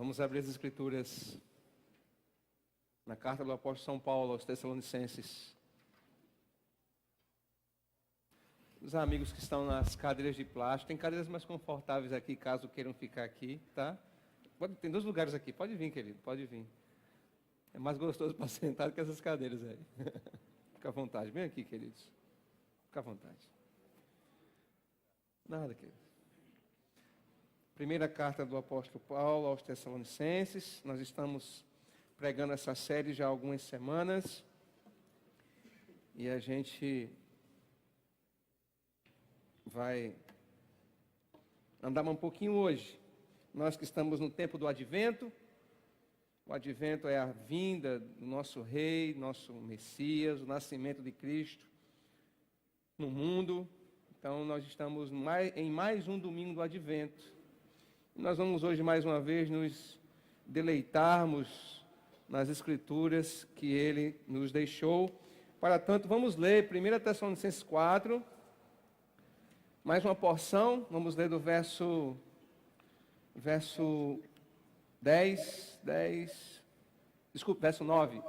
Vamos abrir as Escrituras na carta do apóstolo São Paulo aos Tessalonicenses. Os amigos que estão nas cadeiras de plástico, tem cadeiras mais confortáveis aqui, caso queiram ficar aqui, tá? Tem 2 lugares aqui, pode vir, querido, pode vir. É mais gostoso para sentar do que essas cadeiras aí. Fica à vontade, vem aqui, queridos. Fica à vontade. Nada, querido. Primeira carta do apóstolo Paulo aos Tessalonicenses. Nós estamos pregando essa série já há algumas semanas. E a gente vai andar um pouquinho hoje. Nós que estamos no tempo do Advento. O Advento é a vinda do nosso Rei, nosso Messias, o nascimento de Cristo no mundo. Então nós estamos em mais um domingo do Advento. Nós vamos hoje mais uma vez nos deleitarmos nas Escrituras que Ele nos deixou. Para tanto, vamos ler 1 Tessalonicenses 4, mais uma porção, vamos ler do verso 9.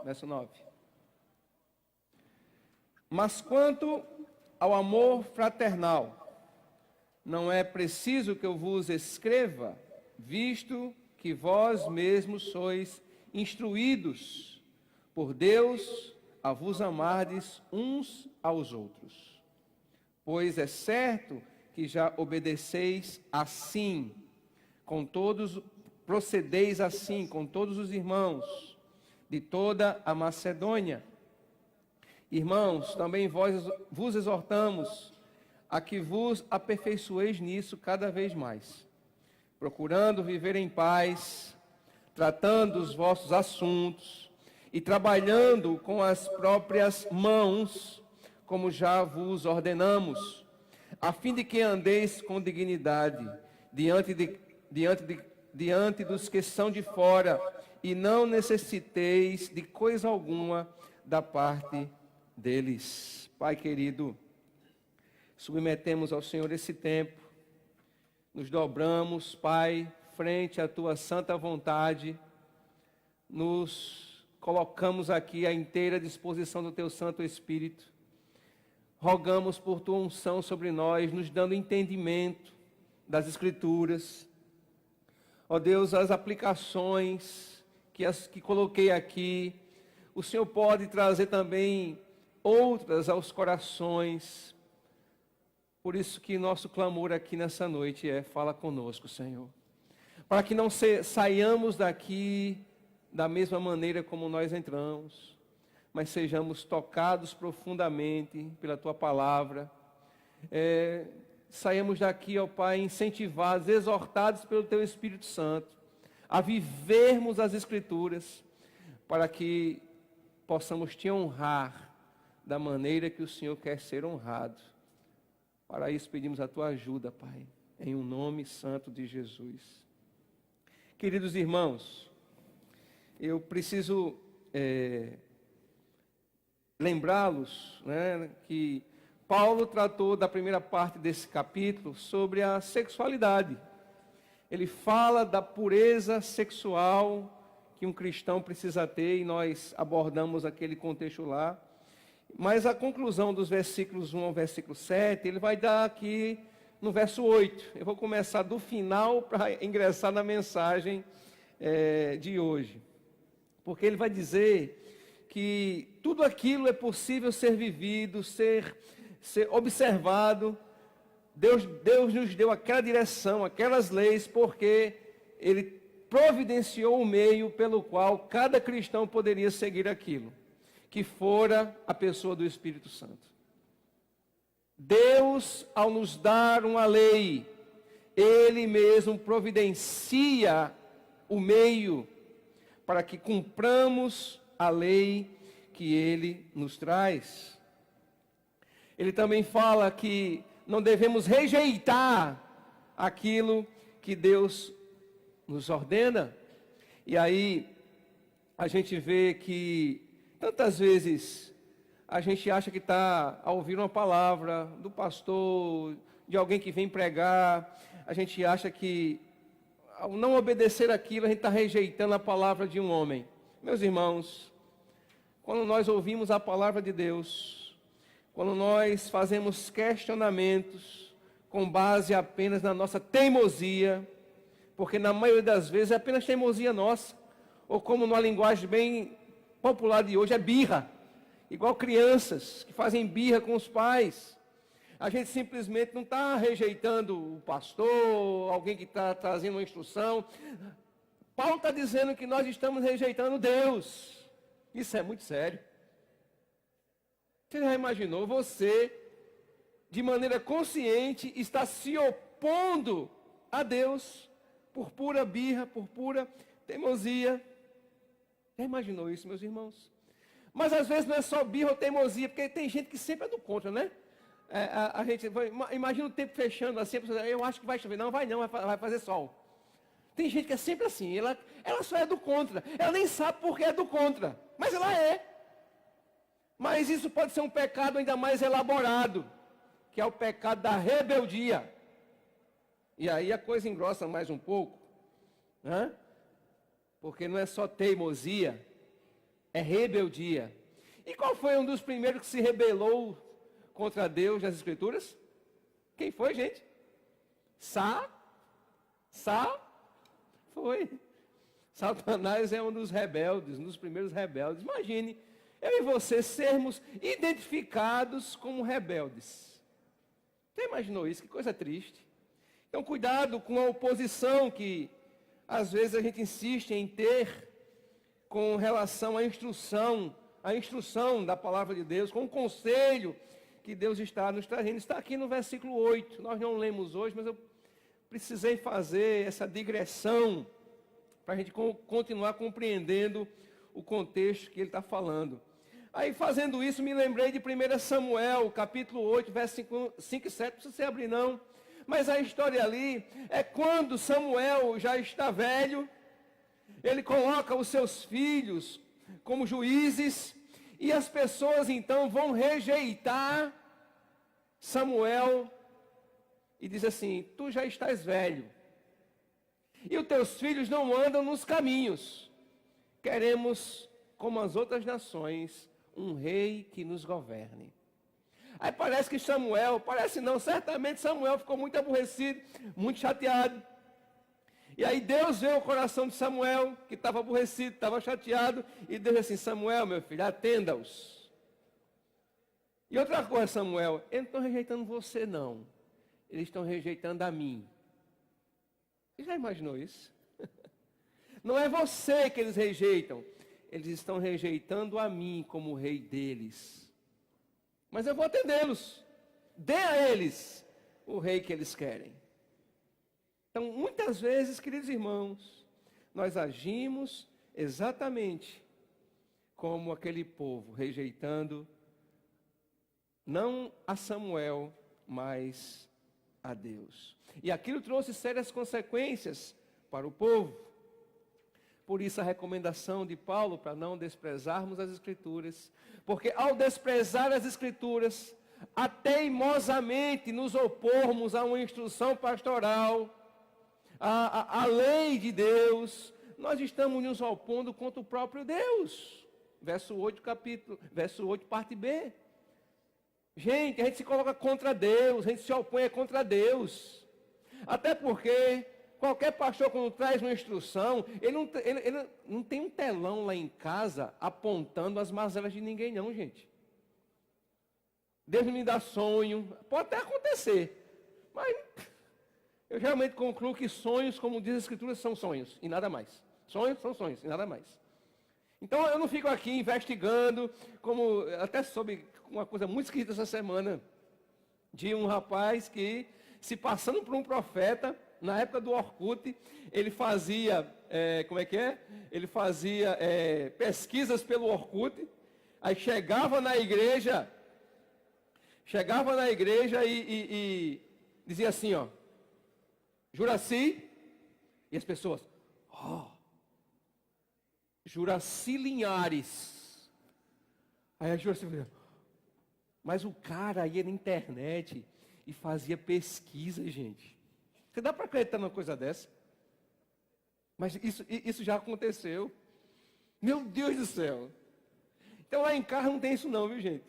Mas quanto ao amor fraternal, não é preciso que eu vos escreva, visto que vós mesmos sois instruídos por Deus a vos amardes uns aos outros. Pois é certo que já obedeceis assim, procedeis assim com todos os irmãos de toda a Macedônia. Irmãos, também vos exortamos a que vos aperfeiçoeis nisso cada vez mais, procurando viver em paz, tratando os vossos assuntos e trabalhando com as próprias mãos, como já vos ordenamos, a fim de que andeis com dignidade diante dos que são de fora e não necessiteis de coisa alguma da parte deles. Pai querido, submetemos ao Senhor esse tempo, nos dobramos, Pai, frente à Tua santa vontade, nos colocamos aqui à inteira disposição do Teu Santo Espírito, rogamos por Tua unção sobre nós, nos dando entendimento das Escrituras. Ó Deus, as aplicações que coloquei aqui, o Senhor pode trazer também outras aos corações. Por isso que nosso clamor aqui nessa noite fala conosco, Senhor. Para que não saiamos daqui da mesma maneira como nós entramos, mas sejamos tocados profundamente pela Tua palavra. Saímos daqui, ó Pai, incentivados, exortados pelo Teu Espírito Santo, a vivermos as Escrituras, para que possamos Te honrar da maneira que o Senhor quer ser honrado. Para isso pedimos a Tua ajuda, Pai, em um nome santo de Jesus. Queridos irmãos, eu preciso lembrá-los, que Paulo tratou da primeira parte desse capítulo sobre a sexualidade. Ele fala da pureza sexual que um cristão precisa ter, e nós abordamos aquele contexto lá. Mas a conclusão dos versículos 1 ao versículo 7, ele vai dar aqui no verso 8. Eu vou começar do final para ingressar na mensagem de hoje. Porque ele vai dizer que tudo aquilo é possível ser vivido, ser observado. Deus nos deu aquela direção, aquelas leis, porque Ele providenciou o meio pelo qual cada cristão poderia seguir aquilo, que fora a pessoa do Espírito Santo. Deus, ao nos dar uma lei, Ele mesmo providencia o meio para que cumpramos a lei que Ele nos traz. Ele também fala que não devemos rejeitar aquilo que Deus nos ordena. E aí a gente vê que tantas vezes a gente acha que está a ouvir uma palavra do pastor, de alguém que vem pregar, a gente acha que ao não obedecer aquilo, a gente está rejeitando a palavra de um homem. Meus irmãos, quando nós ouvimos a palavra de Deus, quando nós fazemos questionamentos com base apenas na nossa teimosia, porque na maioria das vezes é apenas teimosia nossa, ou como numa linguagem bem popular de hoje, é birra. Igual crianças que fazem birra com os pais. A gente simplesmente não está rejeitando o pastor, alguém que está trazendo uma instrução. Paulo está dizendo que nós estamos rejeitando Deus. Isso é muito sério. Você já imaginou? Você, de maneira consciente, está se opondo a Deus por pura birra, por pura teimosia. Já imaginou isso, meus irmãos? Mas às vezes não é só birra ou teimosia, porque tem gente que sempre é do contra, né? A gente imagina o tempo fechando assim, eu acho que vai chover. Não, vai não, vai fazer sol. Tem gente que é sempre assim, ela só é do contra. Ela nem sabe por que é do contra, mas ela é. Mas isso pode ser um pecado ainda mais elaborado, que é o pecado da rebeldia. E aí a coisa engrossa mais um pouco, né? Porque não é só teimosia, é rebeldia. E qual foi um dos primeiros que se rebelou contra Deus nas Escrituras? Quem foi, gente? Foi. Satanás é um dos rebeldes, um dos primeiros rebeldes. Imagine, eu e você sermos identificados como rebeldes. Você imaginou isso? Que coisa triste. Então, cuidado com a oposição que às vezes a gente insiste em ter com relação à instrução da palavra de Deus, com o conselho que Deus está nos trazendo. Está aqui no versículo 8. Nós não lemos hoje, mas eu precisei fazer essa digressão para a gente continuar compreendendo o contexto que ele está falando. Aí, fazendo isso, me lembrei de 1 Samuel, capítulo 8, versos 5 e 7. Não precisa você abrir, não. Mas a história ali é quando Samuel já está velho, ele coloca os seus filhos como juízes, e as pessoas então vão rejeitar Samuel, e diz assim: tu já estás velho, e os teus filhos não andam nos caminhos. Queremos, como as outras nações, um rei que nos governe. Aí parece que certamente Samuel ficou muito aborrecido, muito chateado. E aí Deus vê o coração de Samuel, que estava aborrecido, estava chateado, e Deus disse assim: Samuel, meu filho, atenda-os. E outra coisa, Samuel, eles não estão rejeitando você, não. Eles estão rejeitando a mim. Você já imaginou isso? Não é você que eles rejeitam. Eles estão rejeitando a mim como rei deles. Mas eu vou atendê-los. Dê a eles o rei que eles querem. Então, muitas vezes, queridos irmãos, nós agimos exatamente como aquele povo, rejeitando não a Samuel, mas a Deus. E aquilo trouxe sérias consequências para o povo. Por isso a recomendação de Paulo para não desprezarmos as Escrituras. Porque ao desprezar as Escrituras, a teimosamente nos opormos a uma instrução pastoral, a lei de Deus, nós estamos nos opondo contra o próprio Deus. Verso 8, parte B. Gente, a gente se coloca contra Deus, a gente se opõe contra Deus. Até porque qualquer pastor, quando traz uma instrução, ele não tem um telão lá em casa apontando as mazelas de ninguém, não, gente. Deus me dá sonho, pode até acontecer, mas eu geralmente concluo que sonhos, como diz a Escritura, são sonhos e nada mais. Sonhos são sonhos e nada mais. Então eu não fico aqui investigando, como até soube uma coisa muito esquisita essa semana, de um rapaz que, se passando por um profeta, na época do Orkut, ele fazia, Ele fazia pesquisas pelo Orkut, aí chegava na igreja e dizia assim, ó, Juraci, e as pessoas, Juraci Linhares. Aí a Juraci falou, mas o cara ia na internet e fazia pesquisa, gente. Você dá para acreditar numa coisa dessa? Mas isso já aconteceu. Meu Deus do céu. Então lá em casa não tem isso não, viu gente?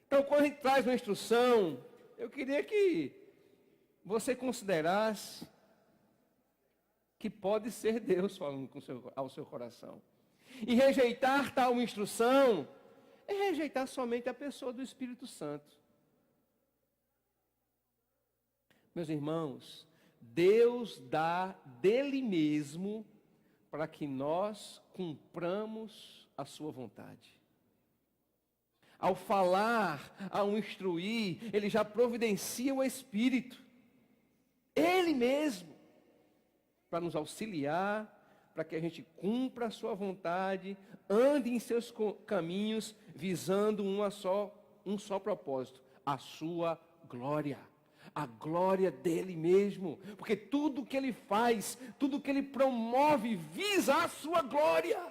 Então quando a gente traz uma instrução, eu queria que você considerasse que pode ser Deus falando ao seu coração. E rejeitar tal instrução é rejeitar somente a pessoa do Espírito Santo. Meus irmãos, Deus dá dele mesmo para que nós cumpramos a sua vontade. Ao falar, ao instruir, ele já providencia o Espírito. Ele mesmo, para nos auxiliar, para que a gente cumpra a sua vontade, ande em seus caminhos, visando um só propósito, a sua glória. A glória dele mesmo, porque tudo que ele faz, tudo que ele promove, visa a sua glória,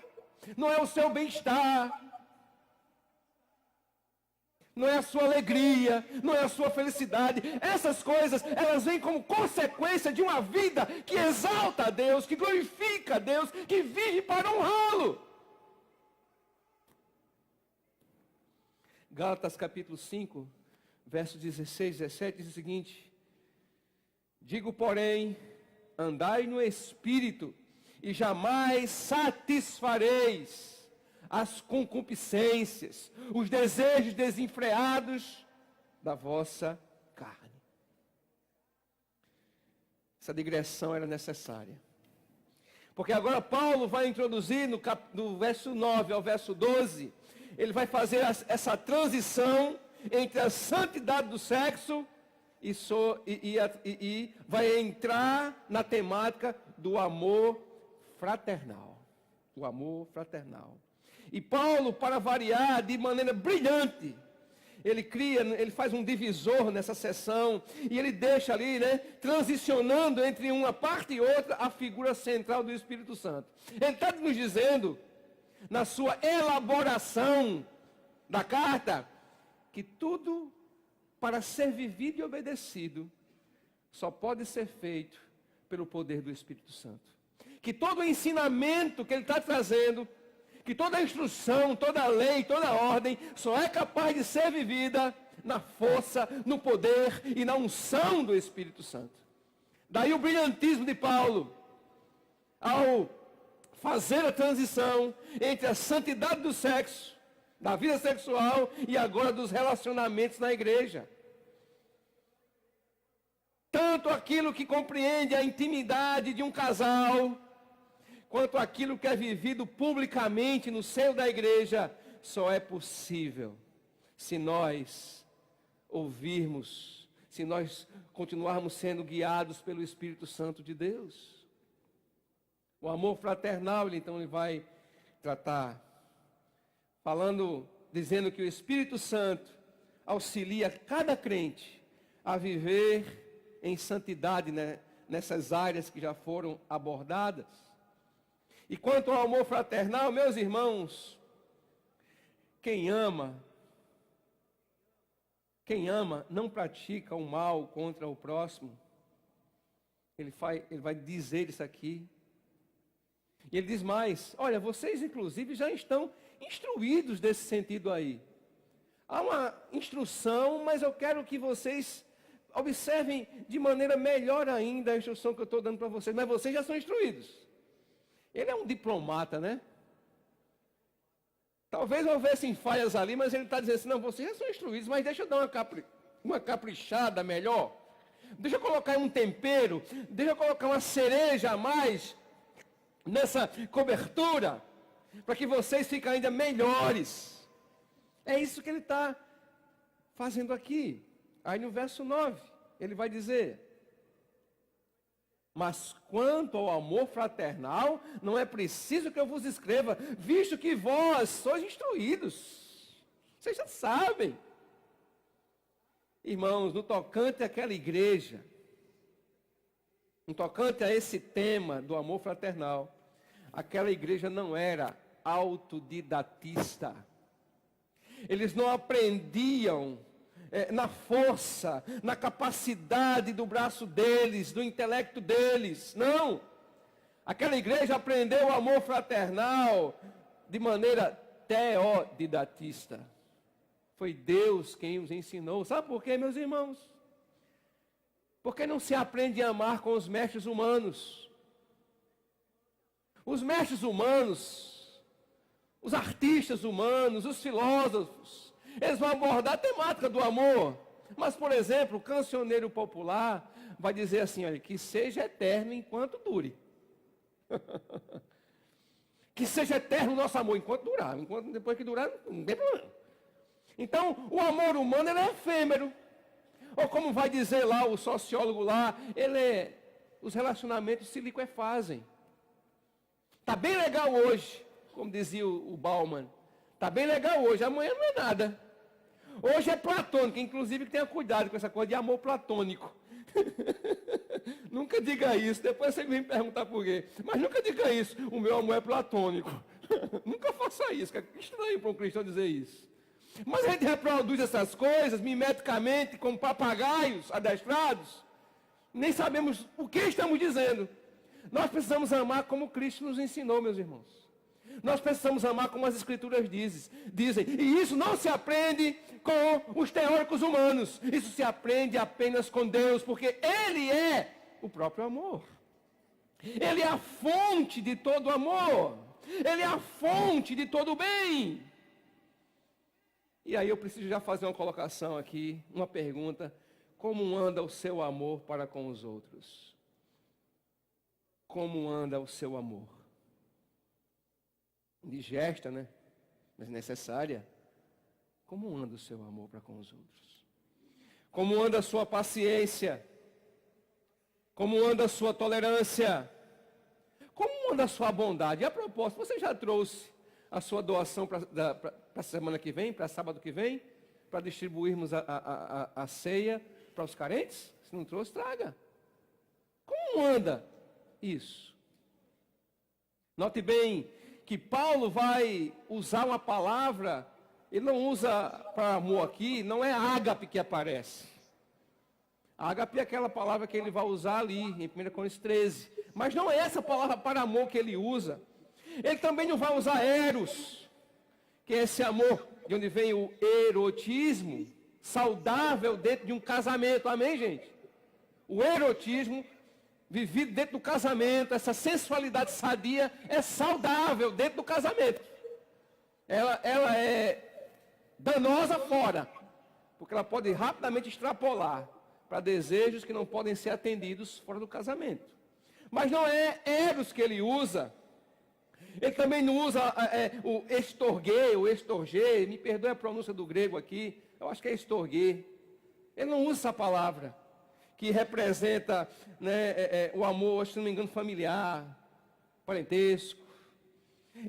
não é o seu bem-estar, não é a sua alegria, não é a sua felicidade. Essas coisas, elas vêm como consequência de uma vida que exalta a Deus, que glorifica a Deus, que vive para honrá-lo. Gálatas capítulo 5, versos 16 e 17 diz o seguinte: digo, porém, andai no Espírito, e jamais satisfareis as concupiscências, os desejos desenfreados da vossa carne. Essa digressão era necessária. Porque agora Paulo vai introduzir do verso 9 ao verso 12, ele vai fazer essa transição entre a santidade do sexo e vai entrar na temática do amor fraternal. O amor fraternal. E Paulo, para variar de maneira brilhante, ele faz um divisor nessa sessão e ele deixa ali, transicionando entre uma parte e outra, a figura central do Espírito Santo. Ele está nos dizendo, na sua elaboração da carta, que tudo para ser vivido e obedecido só pode ser feito pelo poder do Espírito Santo. Que todo o ensinamento que ele está trazendo, que toda a instrução, toda a lei, toda a ordem, só é capaz de ser vivida na força, no poder e na unção do Espírito Santo. Daí o brilhantismo de Paulo, ao fazer a transição entre a santidade do sexo, da vida sexual e agora dos relacionamentos na igreja. Tanto aquilo que compreende a intimidade de um casal, quanto aquilo que é vivido publicamente no seio da igreja, só é possível se nós ouvirmos, se nós continuarmos sendo guiados pelo Espírito Santo de Deus. O amor fraternal, então, ele vai tratar, dizendo que o Espírito Santo auxilia cada crente a viver em santidade, nessas áreas que já foram abordadas. E quanto ao amor fraternal, meus irmãos, quem ama não pratica o mal contra o próximo. Ele vai dizer isso aqui. E ele diz mais: olha, vocês inclusive já estão instruídos desse sentido aí. Há uma instrução, mas eu quero que vocês observem de maneira melhor ainda a instrução que eu estou dando para vocês. Mas vocês já são instruídos. Ele é um diplomata, Talvez houvessem falhas ali, mas ele está dizendo assim: não, vocês já são instruídos, mas deixa eu dar uma caprichada melhor. Deixa eu colocar um tempero, deixa eu colocar uma cereja a mais nessa cobertura, para que vocês fiquem ainda melhores. É isso que ele está fazendo aqui. Aí no verso 9, ele vai dizer: mas quanto ao amor fraternal, não é preciso que eu vos escreva, visto que vós sois instruídos. Vocês já sabem. Irmãos, no tocante àquela igreja, no tocante a esse tema do amor fraternal, aquela igreja não era autodidatista. Eles não aprendiam na força, na capacidade do braço deles, do intelecto deles. Não. Aquela igreja aprendeu o amor fraternal de maneira teodidatista. Foi Deus quem os ensinou. Sabe por quê, meus irmãos? Porque não se aprende a amar com os mestres humanos. Os mestres humanos, os artistas humanos, os filósofos, eles vão abordar a temática do amor. Mas, por exemplo, o cancioneiro popular vai dizer assim, olha, que seja eterno enquanto dure. Que seja eterno o nosso amor enquanto durar. Depois que durar, não tem problema. Então, o amor humano ele é efêmero. Ou como vai dizer lá o sociólogo lá, os relacionamentos se liquefazem. Está bem legal hoje, como dizia o Bauman. Está bem legal hoje, amanhã não é nada. Hoje é platônico, inclusive que tenha cuidado com essa coisa de amor platônico. Nunca diga isso, depois você vem me perguntar por quê. Mas nunca diga isso, o meu amor é platônico. Nunca faça isso, que é estranho para um cristão dizer isso. Mas a gente reproduz essas coisas mimeticamente, como papagaios adestrados. Nem sabemos o que estamos dizendo. Nós precisamos amar como Cristo nos ensinou, meus irmãos. Nós precisamos amar como as Escrituras dizem. E isso não se aprende com os teóricos humanos. Isso se aprende apenas com Deus, porque Ele é o próprio amor. Ele é a fonte de todo amor. Ele é a fonte de todo bem. E aí eu preciso já fazer uma colocação aqui, uma pergunta. Como anda o seu amor para com os outros? Como anda o seu amor? Indigesta, né? Mas necessária. Como anda o seu amor para com os outros? Como anda a sua paciência? Como anda a sua tolerância? Como anda a sua bondade? E a propósito, você já trouxe a sua doação para a semana que vem, para sábado que vem, para distribuirmos a ceia para os carentes? Se não trouxe, traga. Como anda isso? Note bem que Paulo vai usar uma palavra, ele não usa para amor aqui, não é ágape que aparece. Ágape é aquela palavra que ele vai usar ali, em 1 Coríntios 13. Mas não é essa palavra para amor que ele usa. Ele também não vai usar eros, que é esse amor, de onde vem o erotismo, saudável dentro de um casamento. Amém, gente? O erotismo vivido dentro do casamento, essa sensualidade sadia é saudável dentro do casamento. Ela é danosa fora, porque ela pode rapidamente extrapolar para desejos que não podem ser atendidos fora do casamento. Mas não é eros que ele usa. Ele também não usa o estorguê, me perdoe a pronúncia do grego aqui, eu acho que é estorguê. Ele não usa essa palavra, que representa, né, o amor, se não me engano, familiar, parentesco.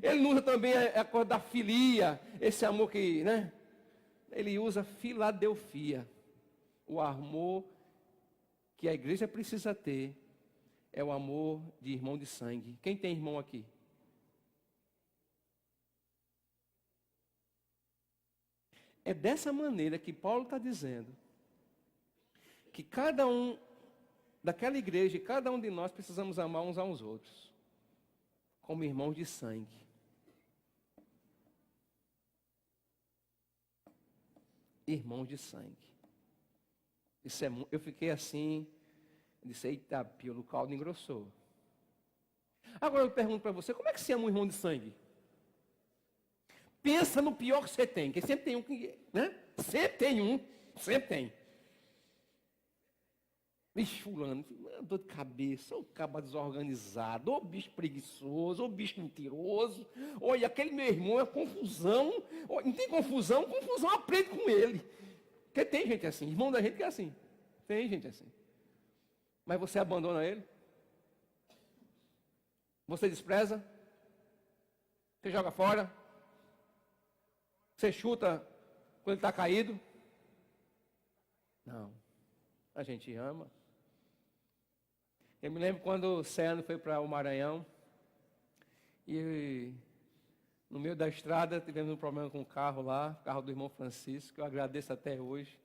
Ele não usa também a coisa da filia, esse amor que, né? Ele usa filadelfia. O amor que a igreja precisa ter é o amor de irmão de sangue. Quem tem irmão aqui? É dessa maneira que Paulo está dizendo que cada um daquela igreja, cada um de nós precisamos amar uns aos outros, como irmãos de sangue. Irmãos de sangue. Isso eu fiquei assim, disse, eita, pio, o caldo engrossou. Agora eu pergunto para você, como é que se ama um irmão de sangue? Pensa no pior que você tem, que sempre tem um que, né? Sempre tem um, sempre tem. Bicho fulano, dor de cabeça, ou caba desorganizado, ou bicho preguiçoso, ou bicho mentiroso. Olha, aquele meu irmão é confusão. Não tem confusão, confusão aprende com ele. Porque tem gente assim, irmão da gente que é assim. Tem gente assim. Mas você abandona ele? Você despreza? Você joga fora? Você chuta quando ele está caído? Não. A gente ama. Eu me lembro quando o Ceano foi para o Maranhão e no meio da estrada tivemos um problema com o carro lá, o carro do irmão Francisco, que eu agradeço até hoje.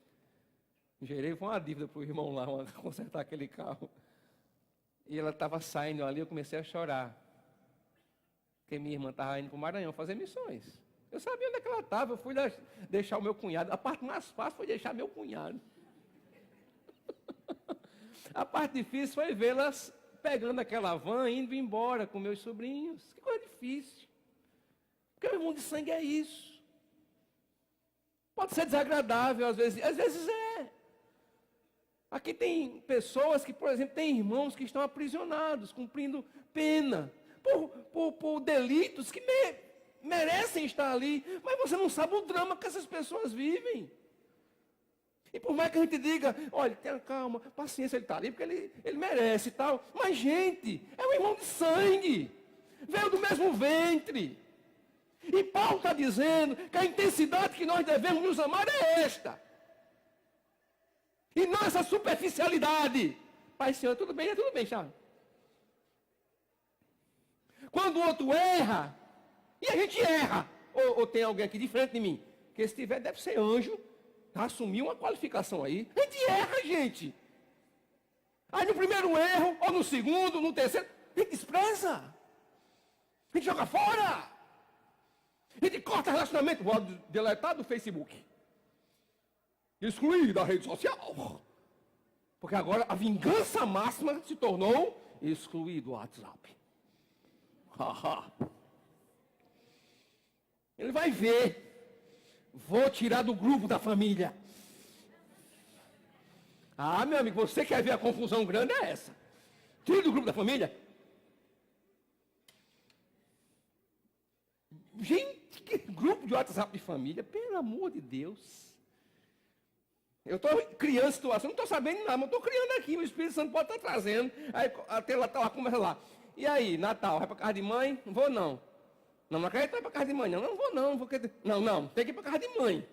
Gerei, foi uma dívida para o irmão lá, consertar aquele carro. E ela estava saindo ali, eu comecei a chorar. Porque minha irmã estava indo para o Maranhão fazer missões. Eu sabia onde é que ela estava, eu fui deixar o meu cunhado. A parte mais fácil foi deixar meu cunhado. A parte difícil foi vê-las pegando aquela van e indo embora com meus sobrinhos. Que coisa difícil. Porque o irmão de sangue é isso. Pode ser desagradável às vezes é. Aqui tem pessoas que, por exemplo, têm irmãos que estão aprisionados, cumprindo pena, por delitos que merecem estar ali, mas você não sabe o drama que essas pessoas vivem. E por mais que a gente diga, olha, tenha calma, paciência, ele está ali porque ele merece e tal. Mas, gente, é um irmão de sangue, veio do mesmo ventre. E Paulo está dizendo que a intensidade que nós devemos nos amar é esta. E não essa superficialidade. Pai, Senhor, tudo bem, Charles. Quando o outro erra, e a gente erra, ou tem alguém aqui de frente de mim, que se tiver deve ser anjo, assumir uma qualificação aí. A gente erra, gente. Aí no primeiro erro, ou no segundo, no terceiro, a gente despreza. A gente joga fora. A gente corta relacionamento. Vou deletar do Facebook. Excluir da rede social. Porque agora a vingança máxima se tornou excluir do WhatsApp. Ele vai ver. Vou tirar do grupo da família. Ah, meu amigo, você quer ver a confusão grande? É essa. Tira do grupo da família. Gente, que grupo de WhatsApp de família? Pelo amor de Deus. Eu estou criando situação, não estou sabendo nada, mas estou criando aqui. O Espírito Santo pode estar trazendo. Aí até lá, tá lá, conversa lá. E aí, Natal, vai para casa de mãe? Não vou não. Não acredito para casa de mãe, não vou não. Não, tem que ir para casa de mãe.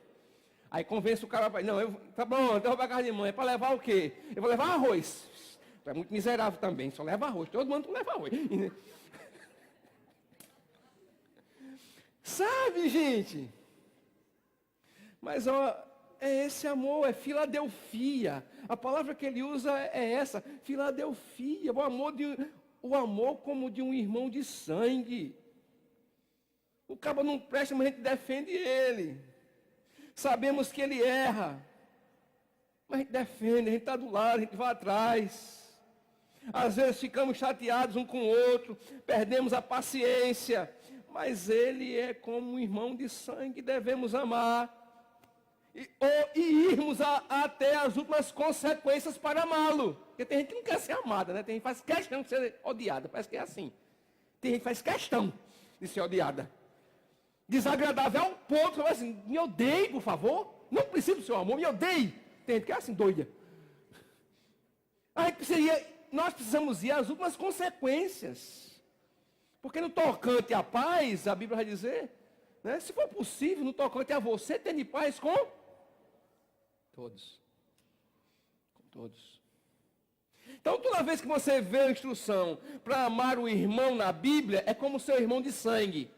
Aí convence o cara, não, tá bom, então eu vou para casa de mãe. É para levar o quê? Eu vou levar arroz. Tu é muito miserável também, só leva arroz. Todo mundo leva arroz. Sabe, gente? Mas, ó, é esse amor, é Filadelfia. A palavra que ele usa é essa, Filadelfia. O amor como de um irmão de sangue. O cabo não presta, mas a gente defende ele. Sabemos que ele erra. Mas a gente defende, a gente está do lado, a gente vai atrás. Às vezes ficamos chateados um com o outro, perdemos a paciência. Mas ele é como um irmão de sangue, devemos amar. E irmos até as últimas consequências para amá-lo. Porque tem gente que não quer ser amada, né? Tem gente que faz questão de ser odiada, parece que é assim. Tem gente que faz questão de ser odiada. Desagradável ao ponto, que assim, me odeie, por favor. Não preciso do seu amor, me odeie. Tem gente que é assim, doida. Nós precisamos ir às últimas consequências. Porque no tocante à paz, a Bíblia vai dizer, né, se for possível, no tocante a você, tenha paz com todos. Com todos. Então, toda vez que você vê a instrução para amar o irmão na Bíblia, é como seu irmão de sangue.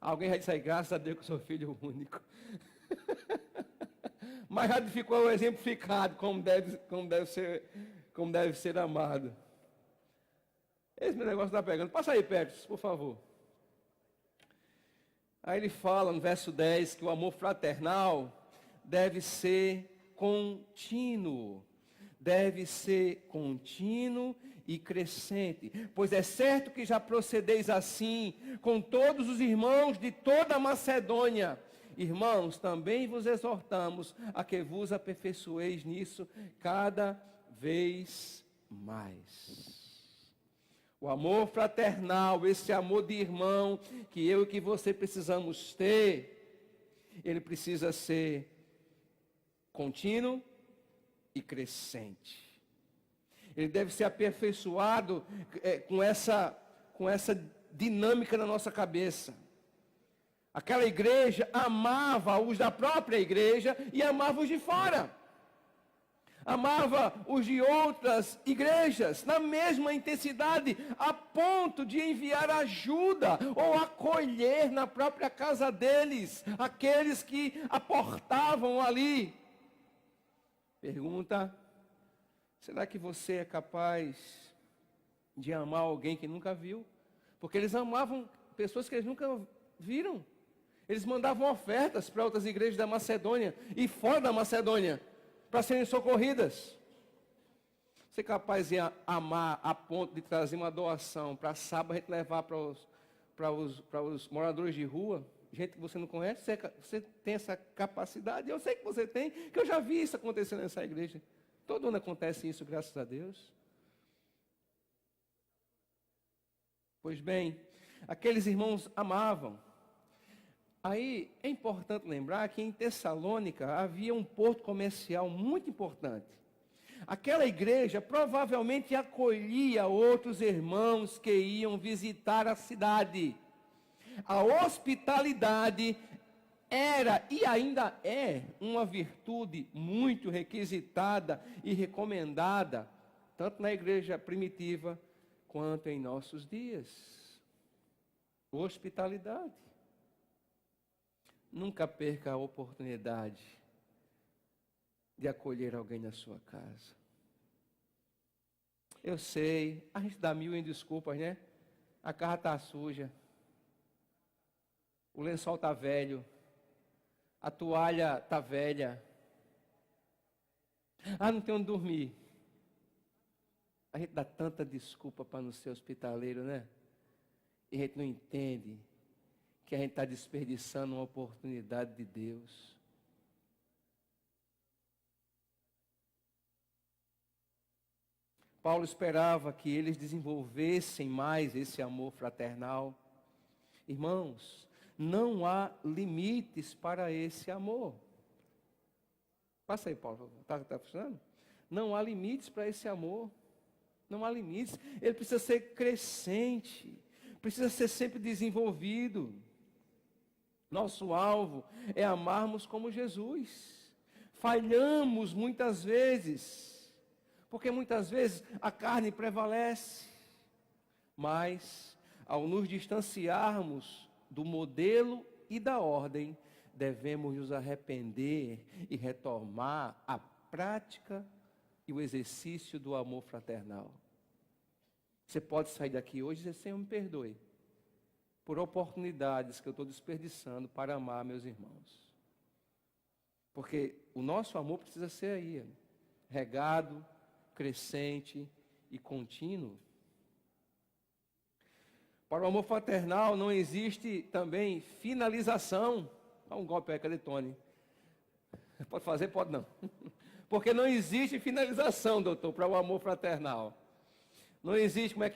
Alguém vai dizer, graças a Deus que eu sou filho único. Mas já ficou exemplificado como deve ser amado. Esse meu negócio está pegando. Passa aí, Pérez, por favor. Aí ele fala no verso 10 que o amor fraternal deve ser contínuo. Deve ser contínuo e crescente. Pois é certo que já procedeis assim com todos os irmãos de toda a Macedônia. Irmãos, também vos exortamos a que vos aperfeiçoeis nisso cada vez mais. O amor fraternal, esse amor de irmão que eu e que você precisamos ter, ele precisa ser contínuo e crescente. Ele deve ser aperfeiçoado com essa dinâmica na nossa cabeça. Aquela igreja amava os da própria igreja e amava os de fora. Amava os de outras igrejas na mesma intensidade, a ponto de enviar ajuda ou acolher na própria casa deles aqueles que aportavam ali. Pergunta: será que você é capaz de amar alguém que nunca viu, porque eles amavam pessoas que eles nunca viram. Eles mandavam ofertas para outras igrejas da Macedônia e fora da Macedônia, para serem socorridas. Você é capaz de amar a ponto de trazer uma doação para sábado a gente levar para os moradores de rua, gente que você não conhece? Você tem essa capacidade? Eu sei que você tem, que eu já vi isso acontecendo nessa igreja. Todo ano acontece isso, graças a Deus. Pois bem, aqueles irmãos amavam. Aí é importante lembrar que em Tessalônica havia um porto comercial muito importante. Aquela igreja provavelmente acolhia outros irmãos que iam visitar a cidade. A hospitalidade era e ainda é uma virtude muito requisitada e recomendada, tanto na igreja primitiva quanto em nossos dias. Hospitalidade. Nunca perca a oportunidade de acolher alguém na sua casa. Eu sei, a gente dá mil em desculpas, né? A casa está suja, o lençol está velho, a toalha está velha. Não tem onde dormir. A gente dá tanta desculpa para não ser hospitaleiro, né? E a gente não entende que a gente está desperdiçando uma oportunidade de Deus. Paulo esperava que eles desenvolvessem mais esse amor fraternal. Irmãos, não há limites para esse amor. Passa aí, Paulo. Está funcionando? Não há limites para esse amor. Não há limites. Ele precisa ser crescente. Precisa ser sempre desenvolvido. Nosso alvo é amarmos como Jesus. Falhamos muitas vezes. Porque muitas vezes a carne prevalece, mas ao nos distanciarmos do modelo e da ordem, devemos nos arrepender e retomar a prática e o exercício do amor fraternal. Você pode sair daqui hoje e dizer: Senhor, me perdoe por oportunidades que eu estou desperdiçando para amar meus irmãos. Porque o nosso amor precisa ser aí, regado, crescente e contínuo. Para o amor fraternal não existe também finalização. Dá um golpe aí, cadê Tony? Pode fazer? Pode não. Porque não existe finalização, doutor, para o amor fraternal. Não existe, como é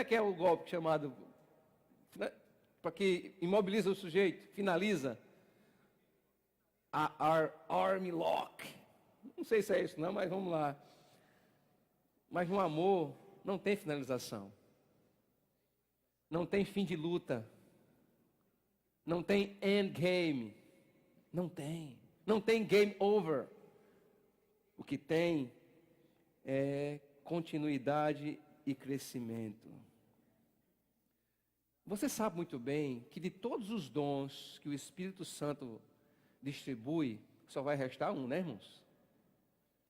que é o golpe chamado, para que imobiliza o sujeito, finaliza? Arm lock. Não sei se é isso não, mas vamos lá. Mas no amor não tem finalização. Não tem fim de luta. Não tem endgame. Não tem. Não tem game over. O que tem é continuidade e crescimento. Você sabe muito bem que de todos os dons que o Espírito Santo distribui, só vai restar um, né, irmãos?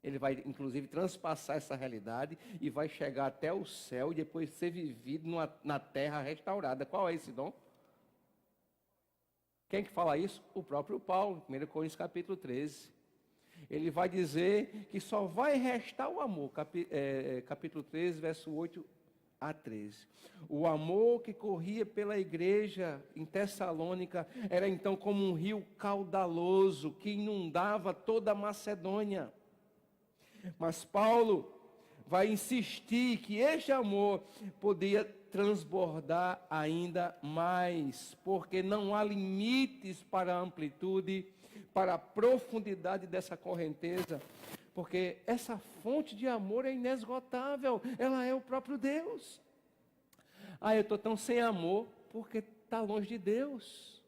Ele vai, inclusive, transpassar essa realidade e vai chegar até o céu e depois ser vivido na terra restaurada. Qual é esse dom? Quem que fala isso? O próprio Paulo, 1 Coríntios capítulo 13. Ele vai dizer que só vai restar o amor, capítulo 13, verso 8 a 13. O amor que corria pela igreja em Tessalônica era então como um rio caudaloso que inundava toda a Macedônia. Mas Paulo vai insistir que este amor podia transbordar ainda mais, porque não há limites para a amplitude, para a profundidade dessa correnteza, porque essa fonte de amor é inesgotável, ela é o próprio Deus. Eu estou tão sem amor porque está longe de Deus.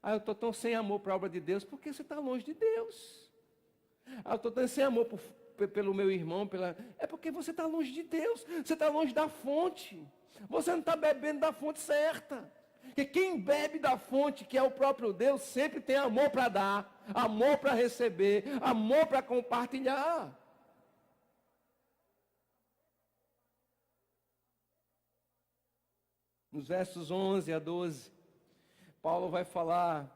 Eu estou tão sem amor para a obra de Deus porque você está longe de Deus. Eu estou tão sem amor pelo meu irmão, é porque você está longe de Deus, você está longe da fonte, você não está bebendo da fonte certa, porque quem bebe da fonte, que é o próprio Deus, sempre tem amor para dar, amor para receber, amor para compartilhar. nos versos 11 a 12, Paulo vai falar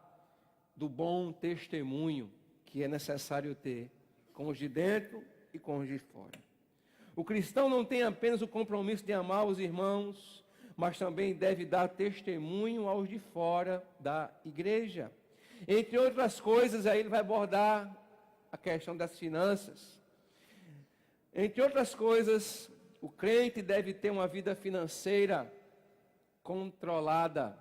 do bom testemunho que é necessário ter com os de dentro e com os de fora. O cristão não tem apenas o compromisso de amar os irmãos, mas também deve dar testemunho aos de fora da igreja. Entre outras coisas, aí ele vai abordar a questão das finanças. Entre outras coisas, o crente deve ter uma vida financeira controlada,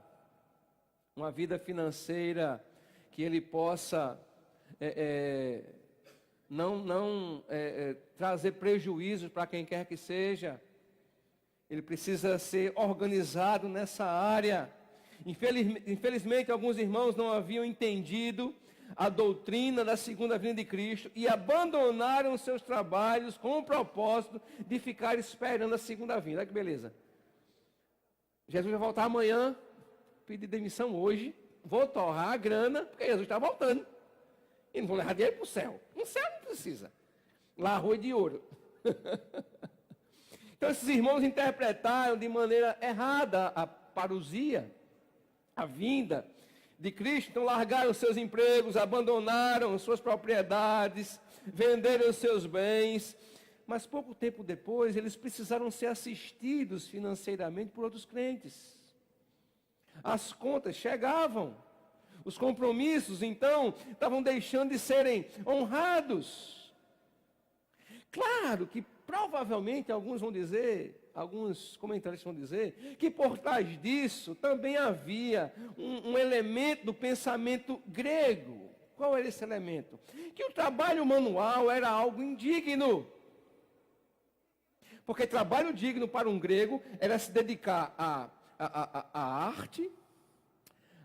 uma vida financeira que ele possa não trazer prejuízos para quem quer que seja. Ele precisa ser organizado nessa área. Infelizmente, alguns irmãos não haviam entendido a doutrina da segunda vinda de Cristo e abandonaram seus trabalhos com o propósito de ficar esperando a segunda vinda. Olha que beleza. Jesus vai voltar amanhã, pedir demissão hoje, vou torrar a grana, porque Jesus está voltando. E não vou levar dinheiro para o céu. No céu não precisa. Lá, arroz de ouro. Então, esses irmãos interpretaram de maneira errada a parousia, a vinda de Cristo. Então, largaram seus empregos, abandonaram suas propriedades, venderam seus bens. Mas, pouco tempo depois, eles precisaram ser assistidos financeiramente por outros crentes. As contas chegavam. Os compromissos, então, estavam deixando de serem honrados. Claro que provavelmente alguns comentaristas vão dizer, que por trás disso também havia um elemento do pensamento grego. Qual era esse elemento? Que o trabalho manual era algo indigno. Porque trabalho digno para um grego era se dedicar à arte,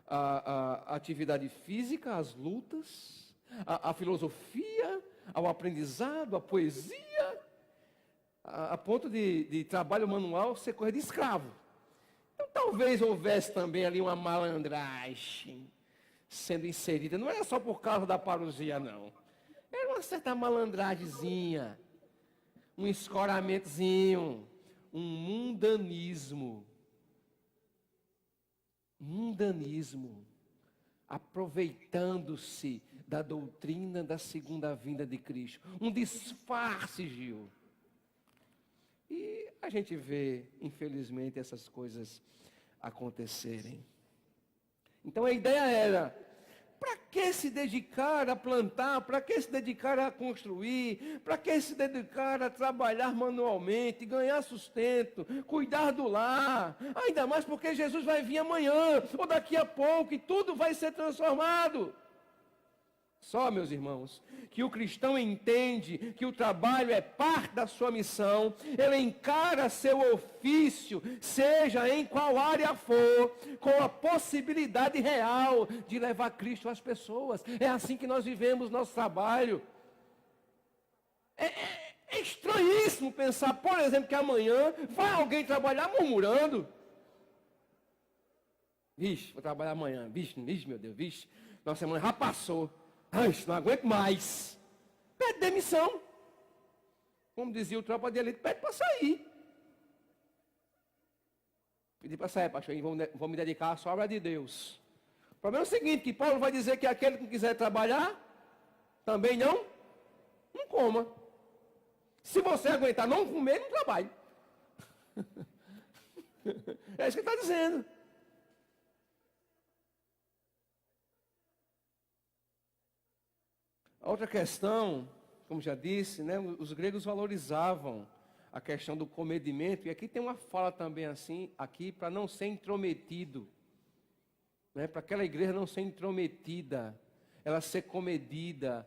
à atividade física, às lutas, à filosofia, ao aprendizado, à poesia, a ponto de trabalho manual ser coisa de escravo. Então talvez houvesse também ali uma malandragem sendo inserida. Não era só por causa da parousia, não. Era uma certa malandragemzinha, um escoramentozinho, um mundanismo. Mundanismo, aproveitando-se da doutrina da segunda vinda de Cristo. Um disfarce, Gil. E a gente vê, infelizmente, essas coisas acontecerem. Então a ideia era, para que se dedicar a plantar? Para que se dedicar a construir? Para que se dedicar a trabalhar manualmente, ganhar sustento, cuidar do lar? Ainda mais porque Jesus vai vir amanhã, ou daqui a pouco, e tudo vai ser transformado. Só, meus irmãos, que o cristão entende que o trabalho é parte da sua missão, ele encara seu ofício, seja em qual área for, com a possibilidade real de levar Cristo às pessoas. É assim que nós vivemos nosso trabalho. É estranhíssimo pensar, por exemplo, que amanhã vai alguém trabalhar murmurando. Vixe, vou trabalhar amanhã. Vixe, meu Deus, vixe, nossa semana já passou. Ai, não aguento mais. Pede demissão. Como dizia o tropa de elite, pede para sair. Pedi para sair, pastor, vou me dedicar à sua obra de Deus. O problema é o seguinte, que Paulo vai dizer que aquele que quiser trabalhar, também não coma. Se você aguentar não comer, não trabalhe. É isso que ele está dizendo. A outra questão, como já disse, né, os gregos valorizavam a questão do comedimento, e aqui tem uma fala também assim, aqui para não ser intrometido, né, para aquela igreja não ser intrometida, ela ser comedida,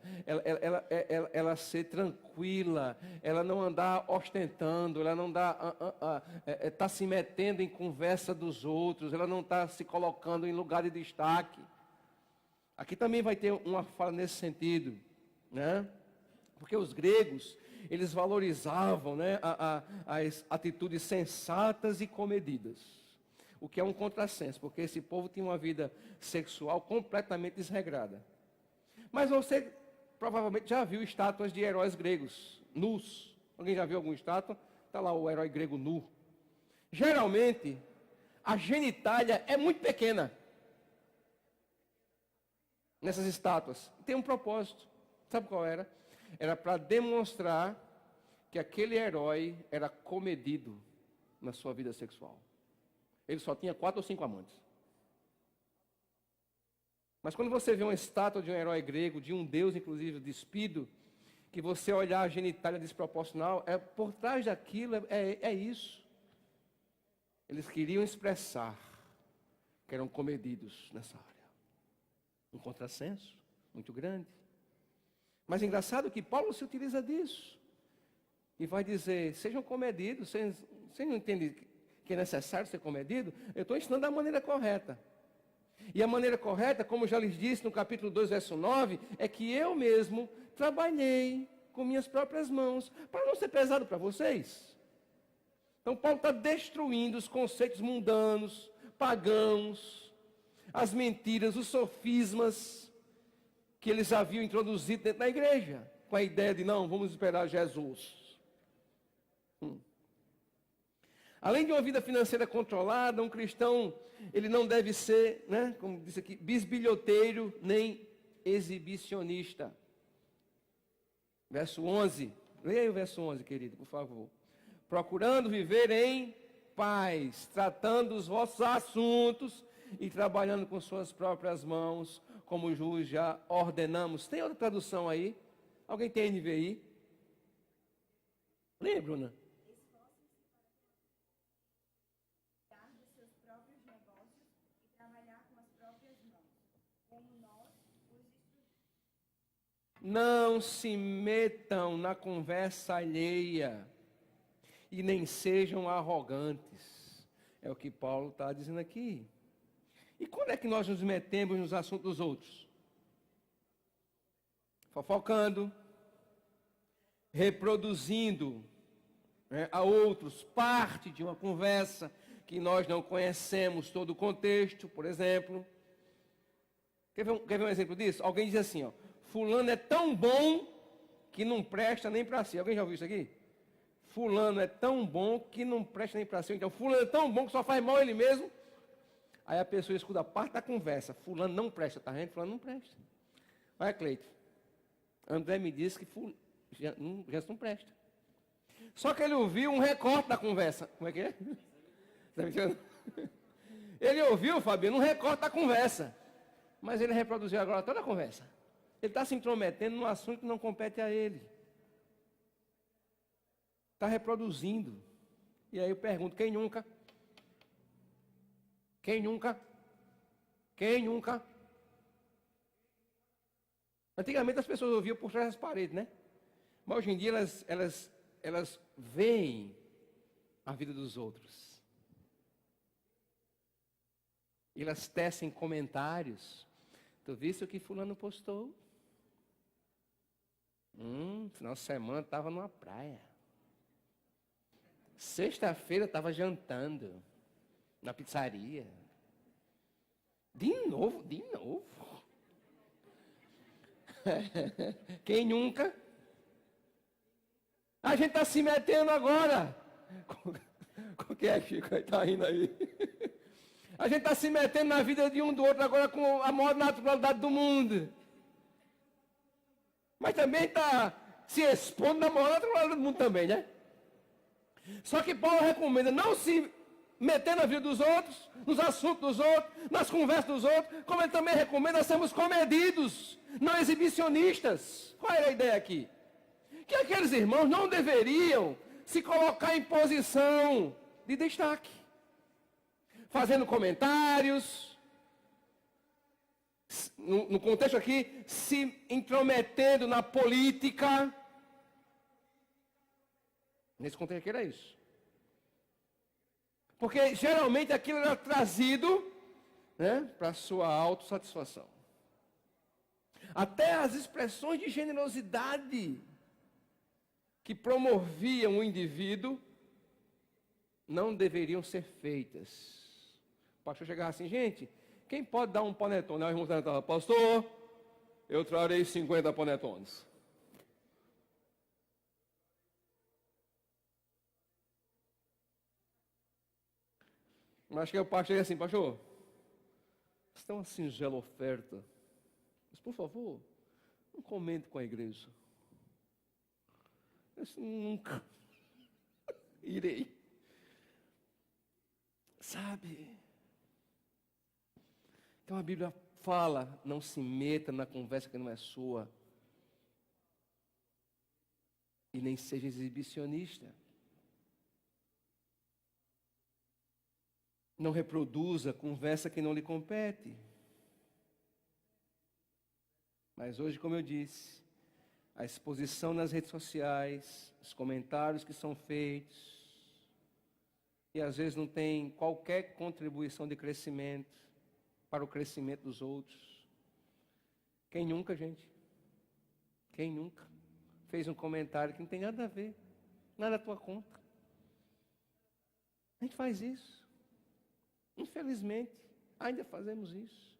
ela ser tranquila, ela não andar ostentando, ela não tá se metendo em conversa dos outros, ela não está se colocando em lugar de destaque. Aqui também vai ter uma fala nesse sentido, né? Porque os gregos, eles valorizavam, né, as atitudes sensatas e comedidas. O que é um contrassenso, porque esse povo tinha uma vida sexual completamente desregrada. Mas você provavelmente já viu estátuas de heróis gregos, nus. Alguém já viu alguma estátua? Está lá o herói grego nu. Geralmente, a genitália é muito pequena nessas estátuas. Tem um propósito. Sabe qual era? Era para demonstrar que aquele herói era comedido na sua vida sexual. Ele só tinha 4 ou 5 amantes. Mas quando você vê uma estátua de um herói grego, de um deus inclusive despido, que você olhar a genitália desproporcional, por trás daquilo é isso. Eles queriam expressar que eram comedidos nessa área. Um contrassenso muito grande. Mas é engraçado que Paulo se utiliza disso. E vai dizer, sejam comedidos. Você não entende que é necessário ser comedido? Eu estou ensinando da maneira correta. E a maneira correta, como eu já lhes disse no capítulo 2, verso 9, é que eu mesmo trabalhei com minhas próprias mãos, para não ser pesado para vocês. Então Paulo está destruindo os conceitos mundanos, pagãos, as mentiras, os sofismas que eles haviam introduzido dentro da igreja, com a ideia de não, vamos esperar Jesus. Além de uma vida financeira controlada, um cristão, ele não deve ser, como disse aqui, bisbilhoteiro nem exibicionista. Verso 11, leia aí o verso 11, querido, por favor. Procurando viver em paz, tratando os vossos assuntos e trabalhando com suas próprias mãos, como os já ordenamos. Tem outra tradução aí? Alguém tem NVI? Leia, Bruna. Não se metam na conversa alheia e nem sejam arrogantes. É o que Paulo está dizendo aqui. E quando é que nós nos metemos nos assuntos dos outros? Fofocando, reproduzindo a outros parte de uma conversa que nós não conhecemos todo o contexto, por exemplo. Quer ver um exemplo disso? Alguém diz assim, ó, fulano é tão bom que não presta nem para si. Alguém já ouviu isso aqui? Fulano é tão bom que não presta nem para si. Então, fulano é tão bom que só faz mal ele mesmo. Aí a pessoa escuta a parte da conversa. Fulano não presta, tá vendo? Fulano não presta. Olha, Cleito. André me disse que já não presta. Só que ele ouviu um recorte da conversa. Como é que é? Ele ouviu, Fabiano, um recorte da conversa. Mas ele reproduziu agora toda a conversa. Ele está se intrometendo num assunto que não compete a ele. Está reproduzindo. E aí eu pergunto, quem nunca? Quem nunca? Quem nunca? Antigamente as pessoas ouviam por trás das paredes, né? Mas hoje em dia elas veem a vida dos outros. E elas tecem comentários. Tu viste o que fulano postou? Final de semana estava numa praia. Sexta-feira estava jantando na pizzaria. De novo. Quem nunca? A gente está se metendo agora. Com quem é que está rindo aí? A gente está se metendo na vida de um do outro agora com a maior naturalidade do mundo. Mas também está se expondo na maior naturalidade do mundo também, né? Só que Paulo recomenda não se meter na vida dos outros, nos assuntos dos outros, nas conversas dos outros, como ele também recomenda sermos comedidos, não exibicionistas. Qual era a ideia aqui? Que aqueles irmãos não deveriam se colocar em posição de destaque, fazendo comentários, no contexto aqui, se intrometendo na política. Nesse contexto aqui era isso. Porque geralmente aquilo era trazido para a sua autossatisfação. Até as expressões de generosidade que promoviam o indivíduo não deveriam ser feitas. O pastor chegava assim, gente, quem pode dar um panetone? Aí o irmão falava, pastor, eu trarei 50 panetones. Mas que o pastor diz assim, pastor, está uma singela oferta. Mas, por favor, não comente com a igreja. Eu disse, nunca irei. Sabe? Então a Bíblia fala, não se meta na conversa que não é sua. E nem seja exibicionista. Não reproduza conversa que não lhe compete. Mas hoje, como eu disse, a exposição nas redes sociais, os comentários que são feitos, e às vezes não tem qualquer contribuição de crescimento para o crescimento dos outros. Quem nunca, gente? Quem nunca fez um comentário que não tem nada a ver, nada à tua conta? A gente faz isso. Infelizmente, ainda fazemos isso.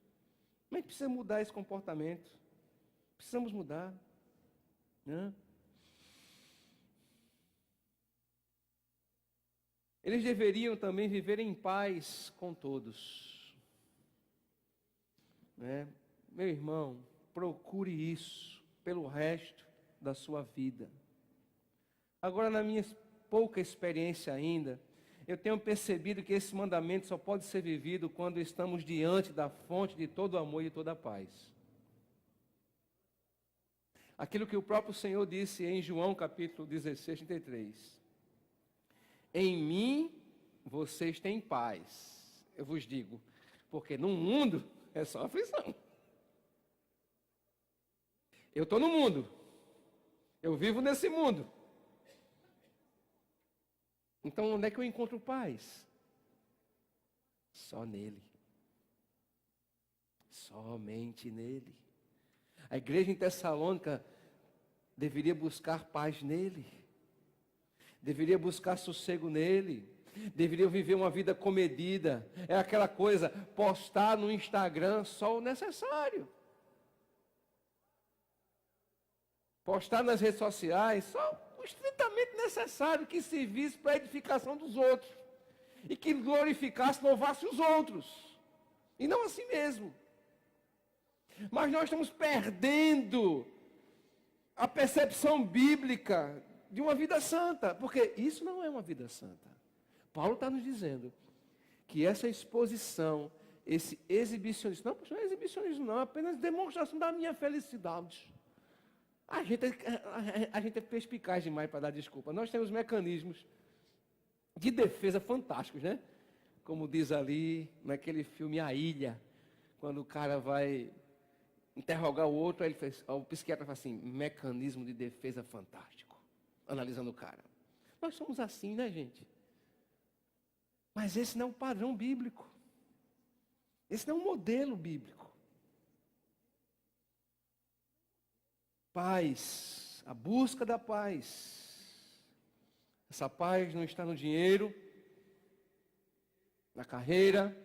Mas a gente precisa mudar esse comportamento. Precisamos mudar. Né? Eles deveriam também viver em paz com todos. Né? Meu irmão, procure isso pelo resto da sua vida. Agora, na minha pouca experiência ainda, eu tenho percebido que esse mandamento só pode ser vivido quando estamos diante da fonte de todo o amor e de toda a paz. Aquilo que o próprio Senhor disse em João capítulo 16, 33. Em mim vocês têm paz, eu vos digo, porque no mundo é só aflição. Eu estou no mundo, eu vivo nesse mundo. Então, onde é que eu encontro paz? Só nele. Somente nele. A igreja em Tessalônica deveria buscar paz nele. Deveria buscar sossego nele. Deveria viver uma vida comedida. É aquela coisa, postar no Instagram só o necessário. Postar nas redes sociais só o estritamente necessário que servisse para a edificação dos outros. E que glorificasse, louvasse os outros. E não a si mesmo. Mas nós estamos perdendo a percepção bíblica de uma vida santa. Porque isso não é uma vida santa. Paulo está nos dizendo que essa exposição, esse exibicionismo, não é exibicionismo não, é apenas demonstração da minha felicidade. A gente é perspicaz demais para dar desculpa. Nós temos mecanismos de defesa fantásticos, né? Como diz ali naquele filme A Ilha, quando o cara vai interrogar o outro, aí o psiquiatra fala assim, mecanismo de defesa fantástico, analisando o cara. Nós somos assim, né, gente? Mas esse não é um padrão bíblico. Esse não é um modelo bíblico. Paz, a busca da paz. Essa paz não está no dinheiro, na carreira,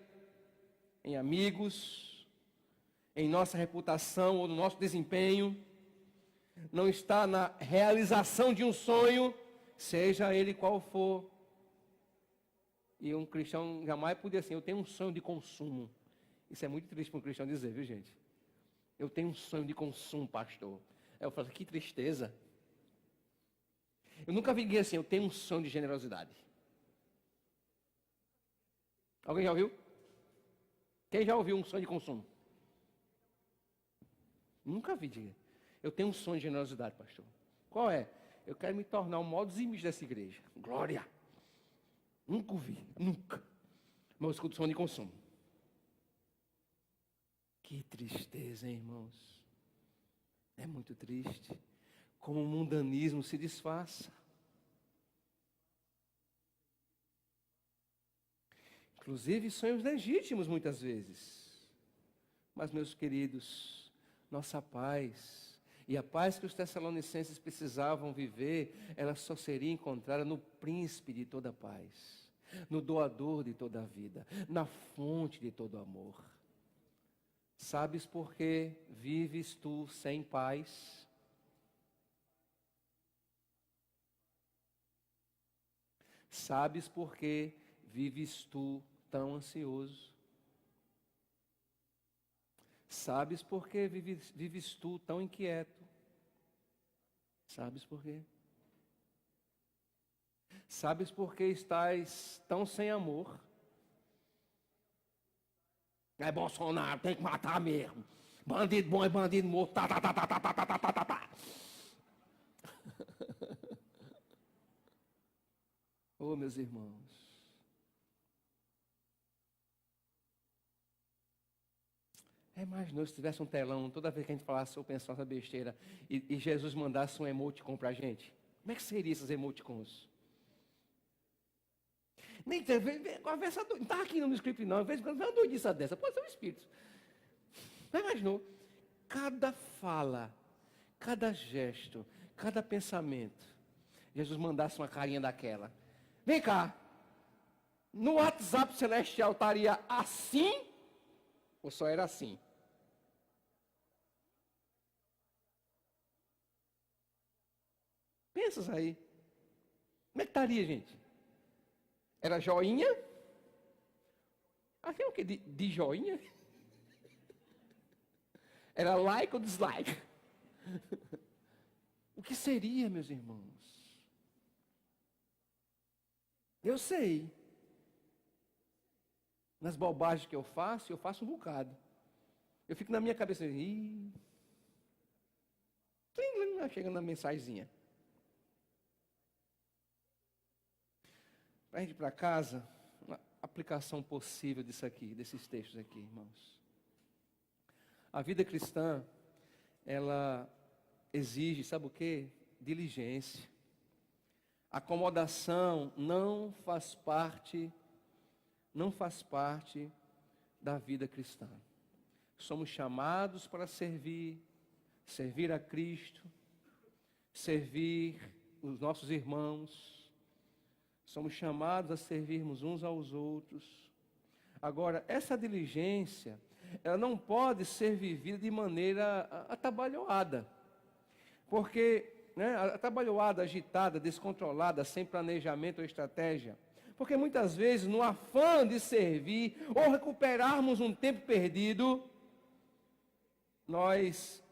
em amigos, em nossa reputação ou no nosso desempenho. Não está na realização de um sonho, seja ele qual for. E um cristão jamais podia assim, eu tenho um sonho de consumo. Isso é muito triste para um cristão dizer, viu, gente? Eu tenho um sonho de consumo, pastor. Eu falo, que tristeza. Eu nunca vi ninguém assim, eu tenho um sonho de generosidade. Alguém já ouviu? Quem já ouviu um sonho de consumo? Nunca vi, diga. Eu tenho um sonho de generosidade, pastor. Qual é? Eu quero me tornar um modus image dessa igreja. Glória! Nunca ouvi, nunca. Mas eu escuto sonho de consumo. Que tristeza, hein, irmãos? É muito triste como o mundanismo se disfarça. Inclusive sonhos legítimos muitas vezes. Mas, meus queridos, nossa paz e a paz que os tessalonicenses precisavam viver, ela só seria encontrada no príncipe de toda paz, no doador de toda a vida, na fonte de todo amor. Sabes por que vives tu sem paz? Sabes por que vives tu tão ansioso? Sabes por que vives tu tão inquieto? Sabes por quê? Sabes por que estás tão sem amor? É Bolsonaro, tem que matar mesmo. Bandido bom é bandido morto. Tá, tá, tá, tá, tá, tá, tá, tá, tá, tá. Oh, meus irmãos. Imaginou se tivesse um telão, toda vez que a gente falasse ou pensasse essa besteira, e Jesus mandasse um emoticon pra gente? Como é que seria esses emoticons? Nem conversa doida. Não está aqui no script não. Às vezes quando vem uma doidiça dessa, pode ser um espírito. Não imaginou? Cada fala, cada gesto, cada pensamento, Jesus mandasse uma carinha daquela. Vem cá. No WhatsApp celestial estaria assim? Ou só era assim? Pensa aí. Como é que estaria, gente? Era joinha? Aqui é o que? De joinha? Era like ou dislike? O que seria, meus irmãos? Eu sei. Nas bobagens que eu faço um bocado. Eu fico na minha cabeça, chegando na mensagenzinha. Para a gente ir para casa, uma aplicação possível disso aqui, desses textos aqui, irmãos. A vida cristã, ela exige, sabe o quê? Diligência. Acomodação não faz parte da vida cristã. Somos chamados para servir a Cristo, servir os nossos irmãos. Somos chamados a servirmos uns aos outros. Agora, essa diligência, ela não pode ser vivida de maneira atabalhoada. Porque, atabalhoada, agitada, descontrolada, sem planejamento ou estratégia. Porque muitas vezes, no afã de servir ou recuperarmos um tempo perdido, nós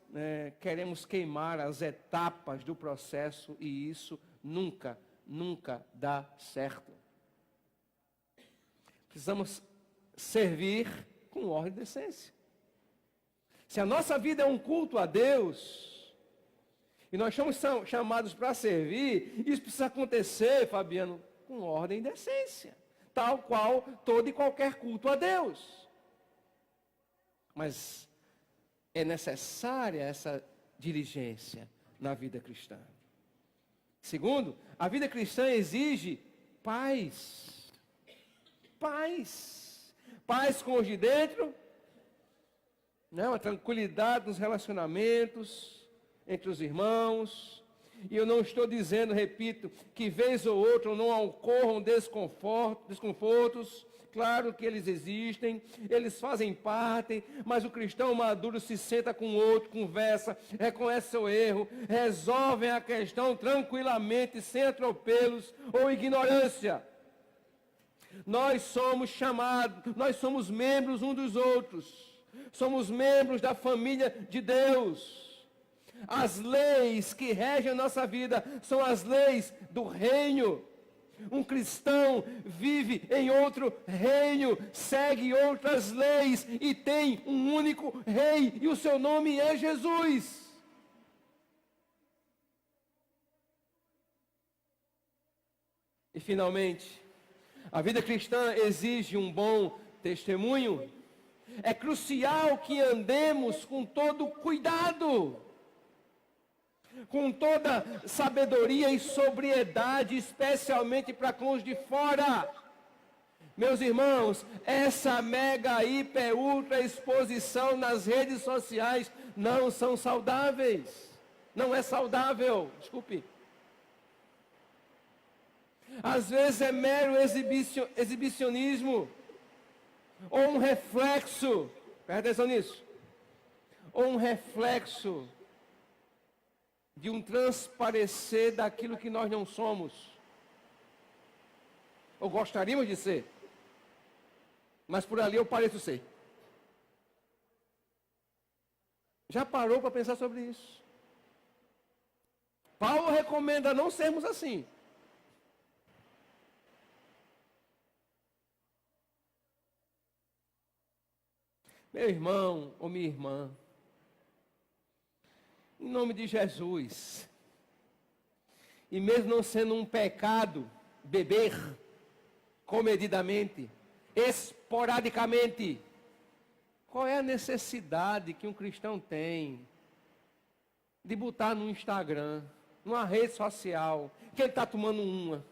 queremos queimar as etapas do processo e isso nunca dá certo. Precisamos servir com ordem e decência. Se a nossa vida é um culto a Deus, e nós somos chamados para servir, isso precisa acontecer, Fabiano, com ordem e decência, tal qual todo e qualquer culto a Deus. Mas é necessária essa diligência na vida cristã. Segundo, a vida cristã exige paz. Paz. Paz com os de dentro, uma tranquilidade nos relacionamentos entre os irmãos. E eu não estou dizendo, repito, que vez ou outra não ocorram desconfortos. Claro que eles existem, eles fazem parte, mas o cristão maduro se senta com o outro, conversa, reconhece seu erro, resolvem a questão tranquilamente, sem atropelos ou ignorância. Nós somos chamados, nós somos membros uns dos outros, somos membros da família de Deus. As leis que regem a nossa vida são as leis do reino. Um cristão vive em outro reino, segue outras leis e tem um único rei, e o seu nome é Jesus. E finalmente, a vida cristã exige um bom testemunho. É crucial que andemos com todo cuidado, com toda sabedoria e sobriedade, especialmente para com os de fora. Meus irmãos, essa mega, hiper, ultra exposição nas redes sociais não são saudáveis. Não é saudável, desculpe. Às vezes é mero exibicionismo, ou um reflexo, presta atenção nisso, ou um reflexo de um transparecer daquilo que nós não somos, ou gostaríamos de ser. mas por ali eu pareço ser. Já parou para pensar sobre isso? Paulo recomenda não sermos assim. Meu irmão ou minha irmã, em nome de Jesus, e mesmo não sendo um pecado, beber comedidamente, esporadicamente, qual é a necessidade que um cristão tem de botar no Instagram, numa rede social, que ele está tomando uma?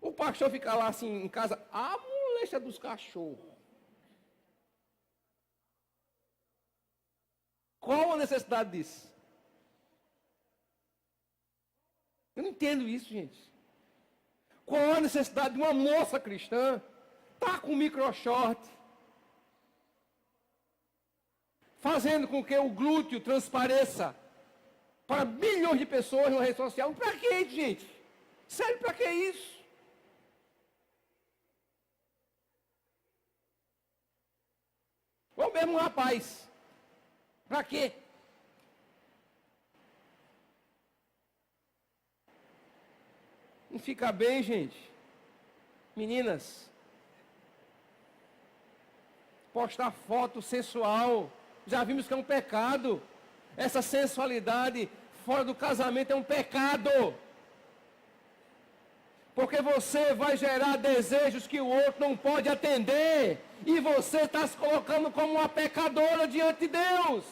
O pastor fica lá assim em casa, a moléstia dos cachorros. Qual a necessidade disso? Eu não entendo isso, gente. Qual a necessidade de uma moça cristã estar com micro short, fazendo com que o glúteo transpareça para milhões de pessoas na rede social? Para que, gente? Sério, para que isso? Ou mesmo um rapaz. Para quê? Não fica bem, gente. Meninas, postar foto sensual, já vimos que é um pecado. Essa sensualidade fora do casamento é um pecado. Porque você vai gerar desejos que o outro não pode atender. E você está se colocando como uma pecadora diante de Deus.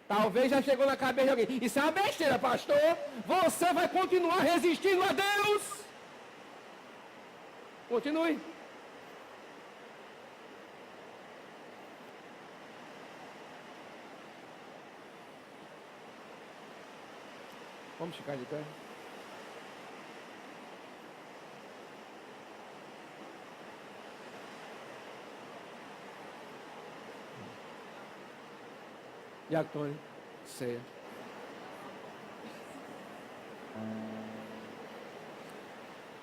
Talvez já chegou na cabeça de alguém. Isso é uma besteira, pastor. Você vai continuar resistindo a Deus. Continue. Vamos ficar de pé. Diacone, ceia.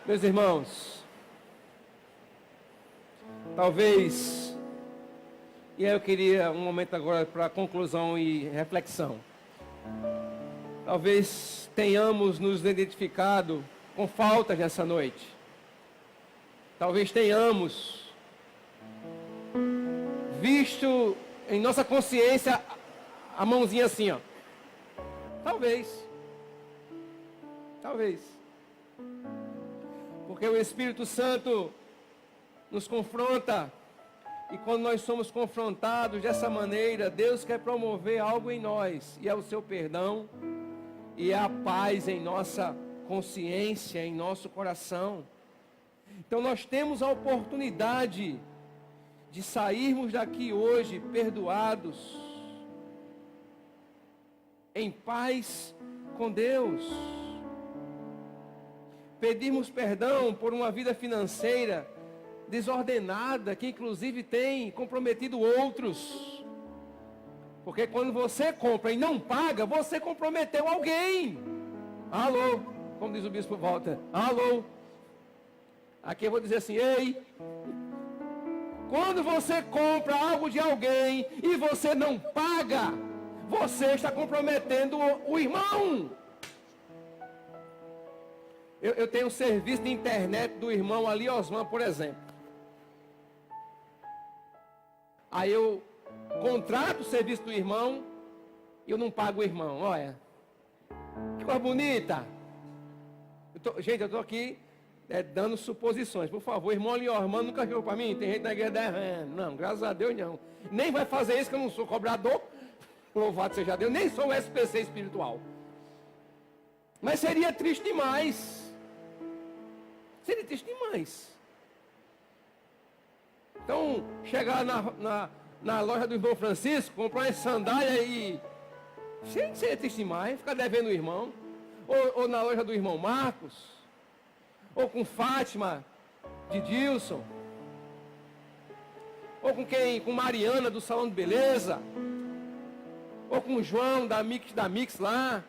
Meus irmãos, talvez, e aí eu queria um momento agora para conclusão e reflexão. Talvez tenhamos nos identificado com faltas nessa noite. Talvez tenhamos visto em nossa consciência a mãozinha assim, ó. Talvez. Talvez. Porque o Espírito Santo nos confronta. E quando nós somos confrontados dessa maneira, Deus quer promover algo em nós. E é o seu perdão. E é a paz em nossa consciência, em nosso coração. Então nós temos a oportunidade de sairmos daqui hoje perdoados, em paz com Deus. Pedirmos perdão por uma vida financeira desordenada, que inclusive tem comprometido outros. Porque quando você compra e não paga, você comprometeu alguém. Alô, como diz o bispo Walter, alô. Aqui eu vou dizer assim, ei. Quando você compra algo de alguém e você não paga, você está comprometendo o irmão. Eu tenho um serviço de internet do irmão Ali Osman, por exemplo. Aí eu contrato o serviço do irmão e eu não pago o irmão. Olha, que coisa bonita. Gente, eu estou aqui dando suposições. Por favor, irmão Ali Osman nunca viu para mim. Tem gente na igreja devendo. Não, graças a Deus não. Nem vai fazer isso que eu não sou cobrador. Louvado seja Deus, nem sou SPC espiritual. Mas seria triste demais. Seria triste demais. Então, chegar na loja do irmão Francisco, comprar uma sandália e... Seria triste demais, ficar devendo o irmão. Ou na loja do irmão Marcos. Ou com Fátima, de Dilson. Ou com quem? Com Mariana, do Salão de Beleza. Ou com o João da Mix lá.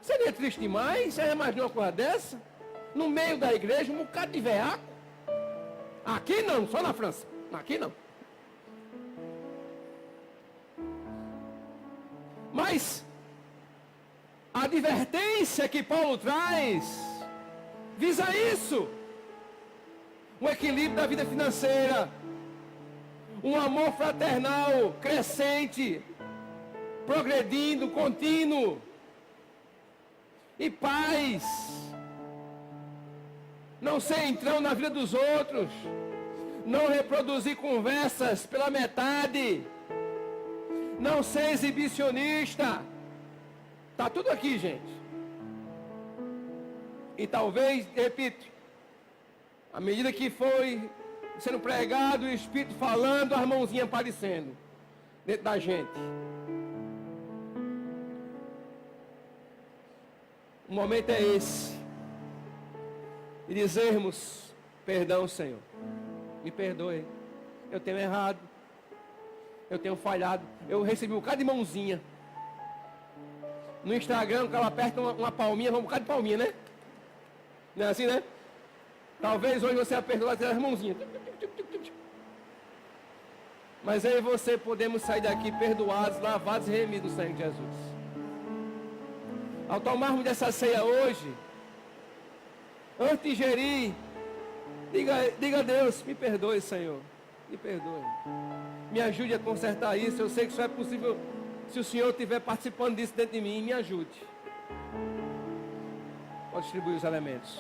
Seria triste demais? Você imaginou uma coisa dessa? No meio da igreja, um bocado de veaco. Aqui não, só na França. Aqui não. Mas a advertência que Paulo traz visa isso. Um equilíbrio da vida financeira. Um amor fraternal crescente, progredindo, contínuo. E paz. Não ser entrão na vida dos outros. Não reproduzir conversas pela metade. Não ser exibicionista. Está tudo aqui, gente. E talvez, repito, à medida que foi sendo pregado, o Espírito falando, as mãozinhas aparecendo dentro da gente. O momento é esse. E dizermos, perdão, Senhor. Me perdoe. Eu tenho errado. Eu tenho falhado. Eu recebi um bocado de mãozinha. No Instagram, o cara aperta uma palminha, um bocado de palminha, né? Não é assim, né? Talvez hoje você apertou as mãozinhas. Mas eu e você podemos sair daqui perdoados, lavados e remidos do sangue de Jesus. Ao tomarmos dessa ceia hoje, antes de ingerir, diga a Deus, me perdoe, Senhor. Me perdoe. Me ajude a consertar isso. Eu sei que isso é possível se o Senhor estiver participando disso dentro de mim. Me ajude. Pode distribuir os elementos.